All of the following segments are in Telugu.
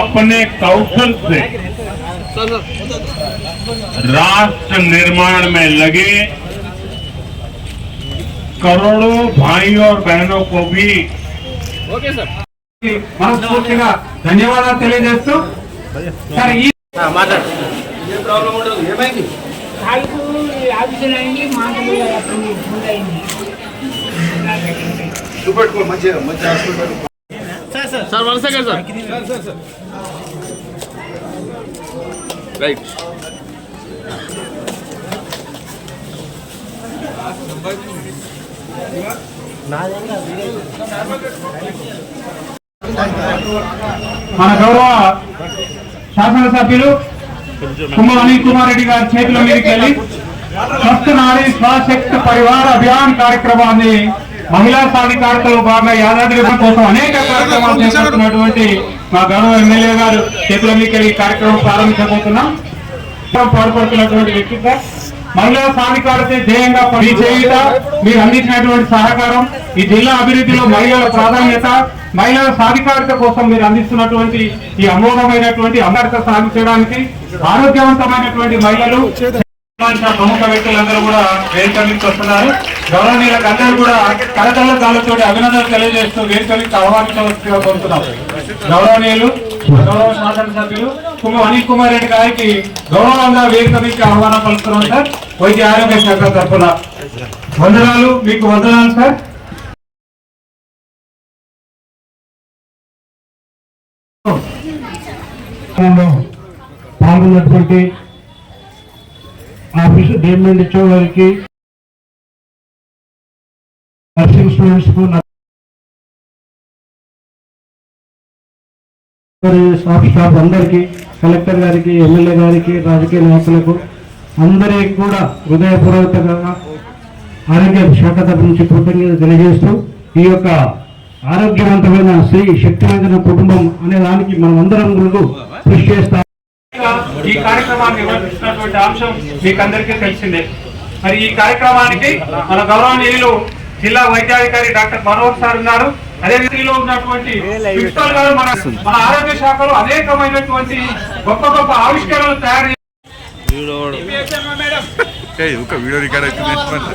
अपने कौशल से राष्ट्र निर्माण में लगे करोड़ों भाइयों और बहनों को भी మనస్ఫూర్తిగా ధన్యవాదాలు తెలియజేస్తూ సార్ ఈ sir one second sir right మన గౌరవ శాసనసభ్యులు కుమ్మల అనిల్ కుమార్ రెడ్డి గారి చేతుల మీదకి వెళ్ళి స్వస్థ నారీ స్వశక్తి పరివార అభియాన్ కార్యక్రమాన్ని మహిళా సాధికారతలో భాగంగా యాదాద్రి కోసం అనేక కార్యక్రమాలు చేపడుతున్నటువంటి మా గౌరవ ఎమ్మెల్యే గారు చేతుల మీదకి వెళ్ళి కార్యక్రమం ప్రారంభించబోతున్నాం. పాల్పడుతున్నటువంటి వ్యక్తిగా మహిళా సాధికారత ధ్యేయంగా చేయుట, మీరు అందించినటువంటి సహకారం, ఈ జిల్లా అభివృద్ధిలో మహిళల ప్రాధాన్యత, మహిళల సాధికారత కోసం మీరు అందిస్తున్నటువంటి ఈ అమోఘమైనటువంటి అమరత సాధించడానికి ఆరోగ్యవంతమైనటువంటి మహిళలు ప్రముఖ వ్యక్తులందరూ కూడా వేదికలకు వస్తున్నారు. గౌరవనీయులకు అందరూ కూడా కరతల్ల కాళ్ళతో అభినందనలు తెలియజేస్తూ వేదికలకు ఆహ్వానించవలసిగా కోరుతున్నాం. గౌరవనీయులు గౌరవ శాసనసభ్యులు కుమ్మల అనిల్ కుమార్ రెడ్డి గారికి గౌరవంగా వేదిక మీకు ఆహ్వానం పలుకుతున్నాం సార్. వైద్య ఆరోగ్య శాఖ తరఫున వందనాలు, మీకు వందనాలు సార్. పాల్గొన్నటువంటి ఆఫీసు డేమెంట్ ఇచ్చే వారికి, నర్సింగ్ స్టూడెంట్స్ కు, స్టాఫ్ అందరికీ, కలెక్టర్ గారికి, ఎమ్మెల్యే గారికి, రాజకీయ నాయకులకు అందరికీ కూడా హృదయపూర్వకంగా ఆరోగ్య శాఖ తరఫు నుంచి కృతజ్ఞత తెలియజేస్తూ ఈ యొక్క ఆరోగ్యవంతమైన స్త్రీ శక్తివంతమైన కుటుంబం అనే దానికి మనం అందరం ముందు కృషి చేస్తాం. ఈ కార్యక్రమాన్ని నిర్వహిస్తున్నటువంటి అంశం మీకు అందరికీ తెలిసిందే. మరి ఈ కార్యక్రమానికి మన గౌరవనీయులు జిల్లా వైద్యాధికారి డాక్టర్ మనోహర్ సార్ ఉన్నారు. అదే రీతిలో ఉన్నటువంటి ప్రిన్సిపల్ గారు మన ఆరోగ్య శాఖలో అనేకమైనటువంటి గొప్ప గొప్ప ఆవిష్కరణలు తయారు వీడియో రికార్డ్ అవుతుంది.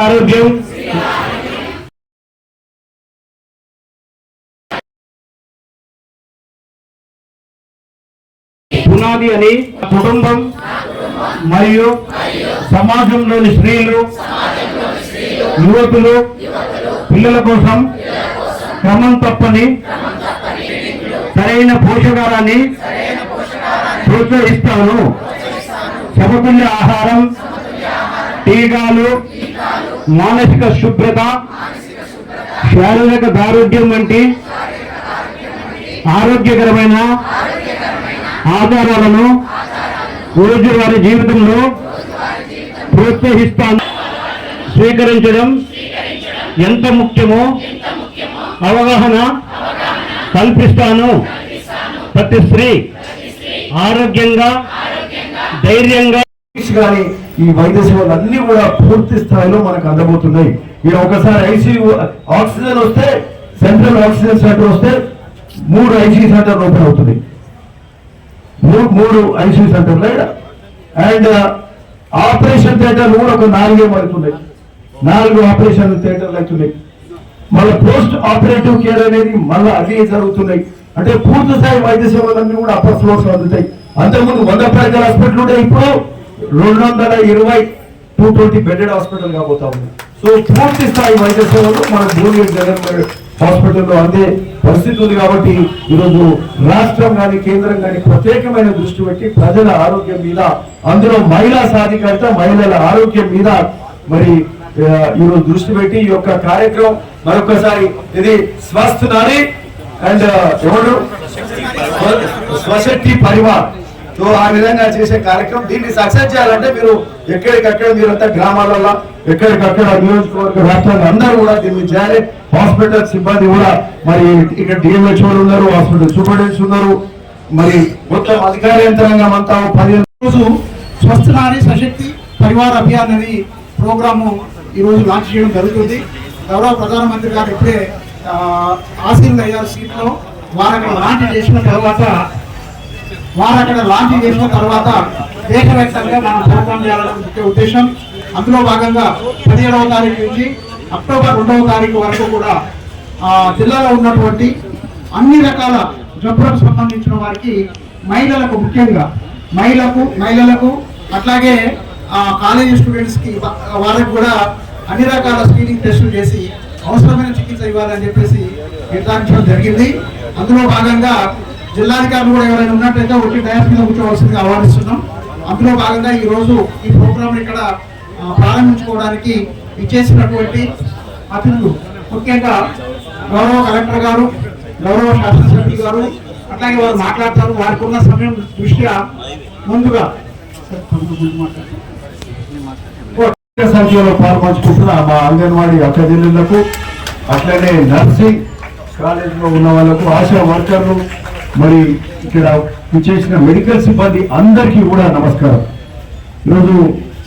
ఆరోగ్యం పునాది అని కుటుంబం మరియు సమాజంలోని స్త్రీలు, యువకులు, పిల్లల కోసం క్రమం తప్పని సరైన పోషకాహారాన్ని ప్రోత్సహిస్తాను. సమతుల్య ఆహారం, టీకాలు, మానసిక శుభ్రత, శారీరక దారుఢ్యం వంటి ఆరోగ్యకరమైన ఆధారాలను రోజువారీ జీవితంలో ప్రోత్సహిస్తాను. స్వీకరించడం ఎంత ముఖ్యమో అవగాహన కల్పిస్తాను. ప్రతి స్త్రీ ఆరోగ్యంగా, ధైర్యంగా కానీ ఈ వైద్య సేవలు అన్ని కూడా పూర్తి స్థాయిలో మనకు అందబోతున్నాయి. ఇక్కడ ఒకసారి ఐసీయూ ఆక్సిజన్ వస్తే, సెంట్రల్ ఆక్సిజన్ సెంటర్ వస్తే 3 ఐసీయూ సెంటర్ ఓపెన్ అవుతుంది. 3 ఐసీయూ సెంటర్లు అండ్ ఆపరేషన్ థియేటర్లు కూడా ఒక 4 పడుతున్నాయి. 4 ఆపరేషన్ థియేటర్లు అవుతున్నాయి. మళ్ళీ పోస్ట్ ఆపరేటివ్ కేర్ అనేది మళ్ళీ అవి జరుగుతున్నాయి. అంటే పూర్తి స్థాయి వైద్య సేవలన్నీ కూడా అప్పర్ ఫ్లోర్స్ అందుతాయి. అంతకుముందు 100 పడకల హాస్పిటల్ ఉంటే ఇప్పుడు 220 220 బెడెడ్ హాస్పిటల్ కాబోతా ఉంది. సో పూర్తి స్థాయి వైద్య సేవలు మన భూమి జగన్ హాస్పిటల్లో అందే పరిస్థితి ఉంది. కాబట్టి ఈరోజు రాష్ట్రం కానీ కేంద్రం కానీ ప్రత్యేకమైన దృష్టి పెట్టి ప్రజల ఆరోగ్యం మీద, అందులో మహిళా సాధికారత, మహిళల ఆరోగ్యం మీద మరి ఈరోజు దృష్టి పెట్టి ఈ యొక్క కార్యక్రమం మరొకసారి ఇది స్వస్థ్ నారీ అండ్ ఎవరు స్వశక్తి పరివార్. సో ఆ విధంగా చేసే కార్యక్రమం దీన్ని సక్సెస్ చేయాలంటే మీరు ఎక్కడికక్కడ మీరంతా గ్రామాలలో ఎక్కడికక్కడ నియోజకవర్గ రాష్ట్రాలు అందరూ కూడా దీన్ని చేయాలి. హాస్పిటల్ సిబ్బంది కూడా మరి ఇక్కడ డిఎంహెచ్ఓలు ఉన్నారు, హాస్పిటల్ సూపరింటెండెంట్స్ ఉన్నారు, మరి మొత్తం అధికార యంత్రాంగం అంతా 15 రోజు స్వస్థ నారీ సశక్తి పరివార్ అభియాన్ అనే ప్రోగ్రాము ఈ రోజు లాంచ్ చేయడం జరుగుతుంది. గౌరవ ప్రధానమంత్రి గారు ఇప్పుడే ఆశీర్వాద అయ్యారు సీట్లో. వారు అక్కడ లాంచ్ చేసిన తర్వాత దేశవ్యాప్తంగా మనం ప్రోగ్రాం చేయాలనే ముఖ్య ఉద్దేశం. అందులో భాగంగా 17వ తారీఖు నుంచి అక్టోబర్ 2వ తారీఖు వరకు కూడా జిల్లాలో ఉన్నటువంటి అన్ని రకాల జబ్బులకు సంబంధించిన వారికి, మహిళలకు ముఖ్యంగా మహిళలకు అట్లాగే కాలేజీ స్టూడెంట్స్ కి వాళ్ళకి కూడా అన్ని రకాల స్క్రీనింగ్ టెస్టులు చేసి అవసరమైన చికిత్స ఇవ్వాలని చెప్పేసి నిర్ధారించడం జరిగింది. అందులో భాగంగా జిల్లాధికారులు కూడా ఎవరైనా ఉన్నట్లయితే ఒకటి డయాస్ మీద కూర్చోవలసిందిగా ఆహ్వానిస్తున్నాం. అందులో భాగంగా ఈ రోజు ఈ ప్రోగ్రామ్ ఇక్కడ ప్రారంభించుకోవడానికి ఇచ్చేసినటువంటి అతిథులు ముఖ్యంగా గౌరవ కలెక్టర్ గారు, గౌరవ శాసనసభ్యులు గారు, అట్లాగే వారు మాట్లాడతారు. వారికి ఉన్న సమయం దృష్ట్యా ముందుగా సంఖ్యలో పాల్పంచుకుంటున్న మా అంగన్వాడీ అక్కజల్లులకు, అట్లనే నర్సింగ్ కాలేజీలో ఉన్న వాళ్ళకు, ఆశా వర్కర్లు, మరి ఇక్కడ చేసిన మెడికల్ సిబ్బంది అందరికీ కూడా నమస్కారం. ఈరోజు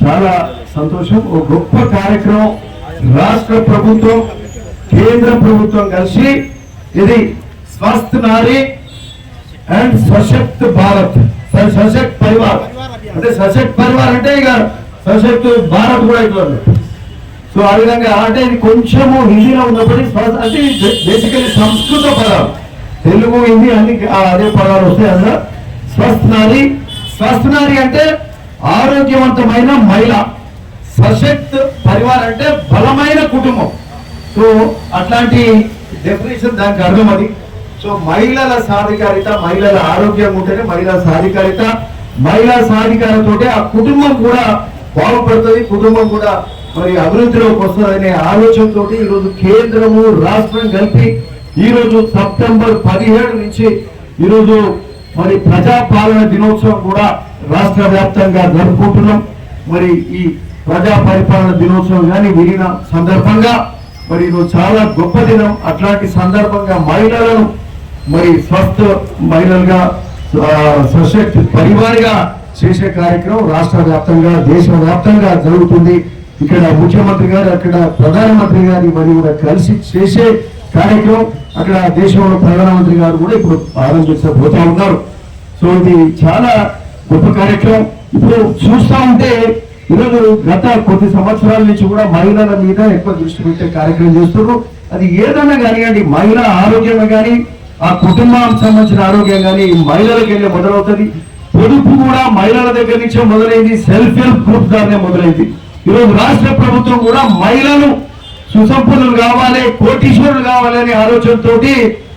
చాలా సంతోషం. ఒక గొప్ప కార్యక్రమం రాష్ట్ర ప్రభుత్వం, కేంద్ర ప్రభుత్వం కలిసి ఇది స్వస్థ్ నారీ అండ్ సశక్త్ భారత్, సశక్త్ పరివార్ అంటే సశక్త్ పరివార్ అంటే ఇక సశక్త్ భారత్ కూడా అవుతుంది. సో ఆ విధంగా అంటే ఇది కొంచెము హిందీలో ఉన్నప్పటికీ అంటే బేసికలీ సంస్కృత పదాలు, తెలుగు హిందీ అన్ని అదే పదాలు వస్తాయి. అందులో స్వస్థ్ నారీ అంటే ఆరోగ్యవంతమైన మహిళ, సశక్త్ పరివార్ అంటే బలమైన కుటుంబం. సో అట్లాంటి డెఫినేషన్ దానికి అర్థం అది. సో మహిళల సాధికారిత, మహిళల ఆరోగ్యం ఉంటేనే మహిళా సాధికారతోటే ఆ కుటుంబం కూడా బాగుపడుతుంది, కుటుంబం కూడా మరి అభివృద్ధిలోకి వస్తుందనే ఆలోచనతో ఈరోజు కేంద్రము రాష్ట్రం కలిపి ఈరోజు సెప్టెంబర్ 17 నుంచి ఈరోజు మరి ప్రజాపాలన దినోత్సవం కూడా రాష్ట్ర వ్యాప్తంగా జరుపుకుంటున్నాం. మరి ఈ ప్రజా పరిపాలన దినోత్సవం కానీ విరిగిన సందర్భంగా మరి ఈరోజు చాలా గొప్ప దినం. అట్లాంటి సందర్భంగా మహిళలను మరి స్వస్థ మహిళలుగా, సశక్తి పరివార్గా చేసే కార్యక్రమం రాష్ట్ర వ్యాప్తంగా, దేశ వ్యాప్తంగా జరుగుతుంది. ఇక్కడ ముఖ్యమంత్రి గారు, అక్కడ ప్రధానమంత్రి గారి మరి కూడా కలిసి చేసే కార్యక్రమం. అక్కడ దేశంలో ప్రధానమంత్రి గారు కూడా ఇప్పుడు ప్రారంభించబోతా ఉన్నారు. సో ఇది చాలా గొప్ప కార్యక్రమం. ఇప్పుడు చూస్తా ఉంటే ఈరోజు గత కొద్ది సంవత్సరాల నుంచి కూడా మహిళల మీద ఎక్కువ దృష్టి పెట్టే కార్యక్రమం చేస్తున్నారు. అది ఏదైనా కానివ్వండి, మహిళా ఆరోగ్యమే కానీ, ఆ కుటుంబానికి సంబంధించిన ఆరోగ్యం కానీ మహిళలకు వెళ్ళే మొదలవుతుంది. పొదుపు కూడా మహిళల దగ్గర నుంచే మొదలైంది, సెల్ఫ్ హెల్ప్ గ్రూప్ ద్వారానే మొదలైంది. ఈరోజు రాష్ట్ర ప్రభుత్వం కూడా మహిళలు సుసంపన్నులు కావాలి, కోటీశ్వరులు కావాలి అనే ఆలోచనతోటి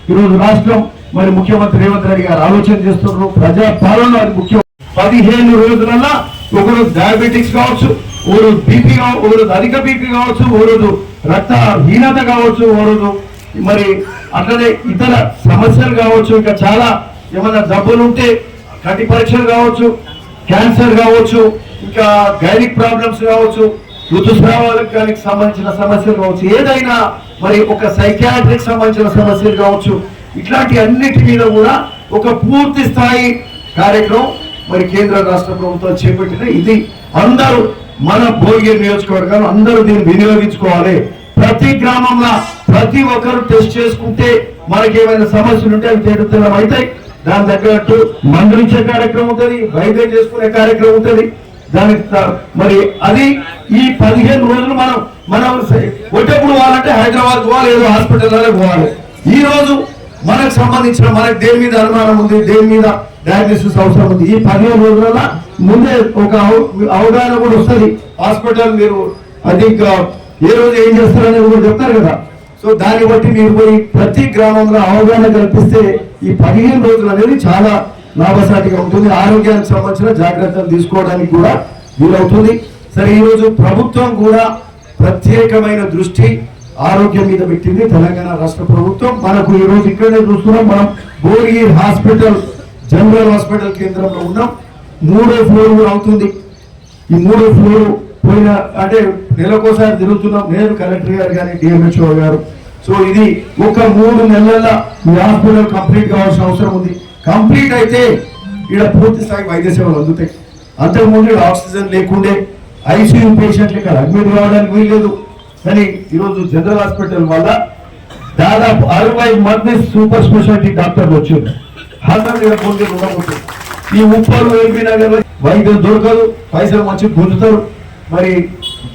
ఈరోజు రాష్ట్రం మరి ముఖ్యమంత్రి రేవంత్ రెడ్డి గారు ఆలోచన చేస్తున్నారు. ప్రజా పాలన అది ముఖ్యం. 15 రోజులల్లో ఒకరోజు డయాబెటిక్స్ కావచ్చు, ఒకరోజు బీపీ కావచ్చు, ఒకరోజు అధిక బీపీ కావచ్చు, ఒకరోజు రక్తహీనత కావచ్చు, ఒకరోజు మరి అట్లనే ఇతర సమస్యలు కావచ్చు, ఇంకా చాలా ఏమైనా జబ్బులు ఉంటే కంటి పరీక్షలు కావచ్చు, క్యాన్సర్ కావచ్చు, ఇంకా గైనిక్ ప్రాబ్లమ్స్ కావచ్చు, ఋతుస్రావాలకు సంబంధించిన సమస్యలు కావచ్చు, ఏదైనా మరి ఒక సైకియాట్రిక్ సంబంధించిన సమస్యలు కావచ్చు, ఇట్లాంటి అన్నిటి మీద కూడా ఒక పూర్తి స్థాయి కార్యక్రమం మరి కేంద్ర రాష్ట్ర ప్రభుత్వం చేపట్టిన ఇది. అందరూ మన భోగిర్ నియోజకవర్గాలు అందరూ దీన్ని వినియోగించుకోవాలి. ప్రతి గ్రామంలో ప్రతి ఒక్కరు టెస్ట్ చేసుకుంటే మనకి ఏమైనా సమస్యలు ఉంటే అవి తేటతెల్లం అవుతాయి. దాని తగ్గట్టు మందులించే కార్యక్రమం ఉంటుంది, వైద్యం చేసుకునే కార్యక్రమం ఉంటుంది. దానికి మరి అది ఈ 15 రోజులు మనం ఒట్టెప్పుడు పోవాలంటే హైదరాబాద్ పోవాలి, ఏదో హాస్పిటల్లోనే పోవాలి. ఈ రోజు మనకు సంబంధించిన మనకి దేని మీద అనుమానం ఉంది, దేని మీద డయాగ్నోసిస్ అవసరం ఉంది, ఈ 15 రోజుల ముందే ఒక అవగాహన కూడా వస్తుంది. హాస్పిటల్ మీరు అది ఏ రోజు ఏం చేస్తారనేది కూడా చెప్తారు కదా. సో దాన్ని బట్టి మీరు పోయి ప్రతి గ్రామంలో అవగాహన కల్పిస్తే ఈ 15 రోజులు అనేది చాలా లాభసాటిగా ఉంటుంది. ఆరోగ్యానికి సంబంధించిన జాగ్రత్తలు తీసుకోవడానికి కూడా వీలవుతుంది. సరే, ఈరోజు ప్రభుత్వం కూడా ప్రత్యేకమైన దృష్టి ఆరోగ్యం మీద పెట్టింది. తెలంగాణ రాష్ట్ర ప్రభుత్వం మనకు ఈరోజు ఇక్కడే చూస్తున్నాం. మనం భువనగిరి హాస్పిటల్, జనరల్ హాస్పిటల్ కేంద్రంలో ఉన్నాం. 3వ ఫ్లోర్ కూడా అవుతుంది. ఈ 3వ ఫ్లోర్ పోయిన అంటే నెలకోసారి తిరుగుతున్నాం, నేను కలెక్టర్ గారు కానీ డిఎంహెచ్ఓ గారు. సో ఇది ఒక 3 నెలల ఈ హాస్పిటల్ కంప్లీట్ కావాల్సిన అవసరం ఉంది. కంప్లీట్ అయితే ఇక్కడ పూర్తి స్థాయి వైద్య సేవలు అందుతాయి. అంతకుముందు ఆక్సిజన్ లేకుండే ఐసీయూ పేషెంట్లు ఇక్కడ అడ్మిట్ కావడానికి వీల్లేదు. కానీ ఈరోజు జనరల్ హాస్పిటల్ వల్ల దాదాపు 60 మంది సూపర్ స్పెషాలిటీ డాక్టర్లు వచ్చారు. ఈ ఉప్పలు ఎల్బీ నగర్ వైద్యం దొరకదు, పైసలు మంచి పొందుతారు, మరి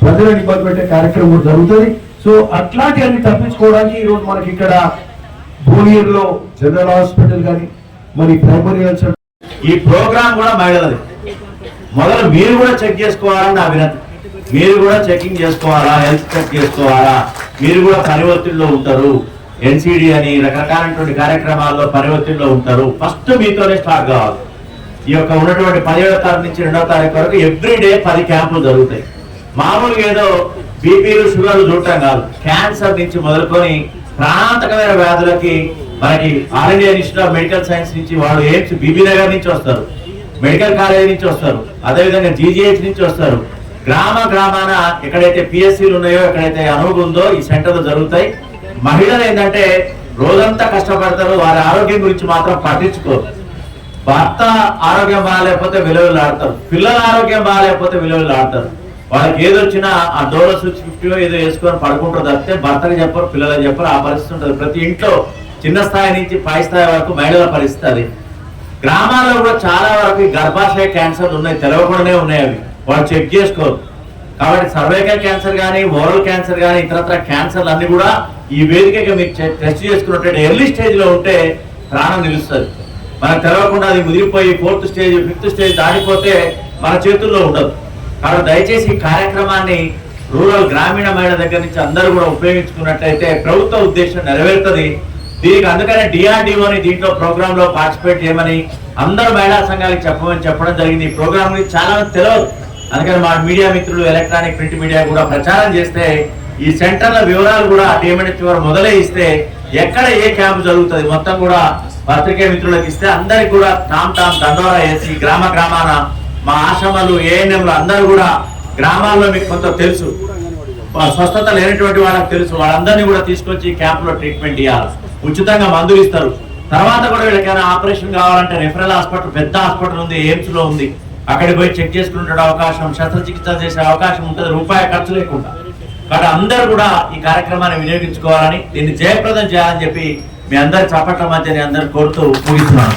ప్రజలను ఇబ్బంది పెట్టే కార్యక్రమం కూడా జరుగుతుంది. సో అట్లాంటివన్నీ తప్పించుకోవడానికి ఈరోజు మనకి ఇక్కడ భువనగిరిలో జనరల్ హాస్పిటల్ కానీ మరి ప్రైమరీ హెల్త్ ఈ ప్రోగ్రామ్ కూడా మహిళలది. మొదలు మీరు కూడా చెక్ చేసుకోవాలని నా వినతి. మీరు కూడా చెకింగ్ చేసుకోవాలా, హెల్త్ చెక్ చేసుకోవాలా. మీరు కూడా పని ఒత్తిడిలో ఉంటారు, ఎన్సిడి అని రకరకాలైనటువంటి కార్యక్రమాల్లో పని ఒత్తిడిలో ఉంటారు. ఫస్ట్ మీతోనే స్టార్ట్ కావాలి. ఈ యొక్క ఉన్నటువంటి 10వ తారీఖు నుంచి 2వ తారీఖు వరకు ఎవ్రీడే 10 క్యాంపులు జరుగుతాయి. మామూలుగా ఏదో బీపీలు షుగర్లు చూడటం కాదు, క్యాన్సర్ నుంచి మొదలుకొని ప్రాణాంతకమైన వ్యాధులకి మనకి all India institute of medical science నుంచి వాళ్ళు ఎయిమ్స్ బీబీ నగర్ నుంచి వస్తారు, మెడికల్ కాలేజ్ నుంచి వస్తారు, అదేవిధంగా జీజీహెచ్ నుంచి వస్తారు. గ్రామాన ఎక్కడైతే పిఎస్సీలు ఉన్నాయో, ఎక్కడైతే అనుభవం ఉందో ఈ సెంటర్లు జరుగుతాయి. మహిళలు ఏంటంటే రోజంతా కష్టపడతారు, వారి ఆరోగ్యం గురించి మాత్రం పట్టించుకోరు. భర్త ఆరోగ్యం బాగాలేకపోతే విలువలు ఆడతారు, పిల్లల ఆరోగ్యం బాగాలేకపోతే విలువలు ఆడతారు. వాళ్ళకి ఏదొచ్చినా ఆ డోలో స్విచ్ 50 ఏదో వేసుకొని పడుకుంటారు తప్పితే భర్తకి చెప్పరు, పిల్లలకు చెప్పరు. ఆ పరిస్థితి ఉంటుంది ప్రతి ఇంట్లో, చిన్న స్థాయి నుంచి పై స్థాయి వరకు మహిళల పరిస్థితి అది. గ్రామాల్లో కూడా చాలా వరకు గర్భాశయ క్యాన్సర్లు ఉన్నాయి, తెలవకుండానే ఉన్నాయి. అవి వాళ్ళు చెక్ చేసుకోరు. కాబట్టి సర్వైకల్ క్యాన్సర్ కానీ, ఓరల్ క్యాన్సర్ కానీ, ఇతరత్ర క్యాన్సర్లు అన్ని కూడా ఈ వేదికగా మీరు టెస్ట్ చేసుకున్నట్టు ఎర్లీ స్టేజ్ లో ఉంటే ప్రాణం నిలుస్తుంది. మనకు తెలవకుండా అది ముదిరిపోయి 4th స్టేజ్ 5th స్టేజ్ దాటిపోతే మన చేతుల్లో ఉండదు. కాబట్టి దయచేసి ఈ కార్యక్రమాన్ని రూరల్ గ్రామీణ మహిళల దగ్గర నుంచి అందరూ కూడా ఉపయోగించుకున్నట్లయితే ప్రభుత్వ ఉద్దేశం నెరవేరుతుంది. దీనికి అందుకనే డిఆర్డిఓని దీంట్లో ప్రోగ్రామ్ లో పార్టిసిపేట్ చేయమని అందరూ మహిళా సంఘాలకు చెప్పడం జరిగింది. ఈ ప్రోగ్రామ్ గురించి చాలా మంది తెలియదు. అందుకని మా మీడియా మిత్రులు, ఎలక్ట్రానిక్ ప్రింట్ మీడియా కూడా ప్రచారం చేస్తే ఈ సెంటర్ల వివరాలు కూడా డిఎంహెచ్ మొదలే ఇస్తే ఎక్కడ ఏ క్యాంపు జరుగుతుంది మొత్తం కూడా పత్రికా మిత్రులకు ఇస్తే అందరికి కూడా టామ్ దండోరా వేసి గ్రామాన మా ఆశ్రమాలు, ఏఎన్ఎంలు అందరూ కూడా గ్రామాల్లో మీకు కొంత తెలుసు, స్వస్థత లేనటువంటి వాళ్ళకి తెలుసు, వాళ్ళందరినీ కూడా తీసుకొచ్చి క్యాంప్ లో ట్రీట్మెంట్ ఇవ్వాలి. ఉచితంగా మందులు ఇస్తారు. తర్వాత కూడా వీళ్ళకైనా ఆపరేషన్ కావాలంటే రెఫరల్ హాస్పిటల్, పెద్ద హాస్పిటల్ ఉంది, ఎయిమ్స్ లో ఉంది, అక్కడికి పోయి చెక్ చేసుకునే అవకాశం, శస్త్రచికిత్స చేసే అవకాశం ఉంటుంది, రూపాయి ఖర్చు లేకుండా. కాబట్టి అందరూ కూడా ఈ కార్యక్రమాన్ని వినియోగించుకోవాలని, దీన్ని జయప్రదం చేయాలని చెప్పి మీ అందరి చప్పట్ల మధ్య అందరూ కోరుతూ ముగిస్తున్నాను.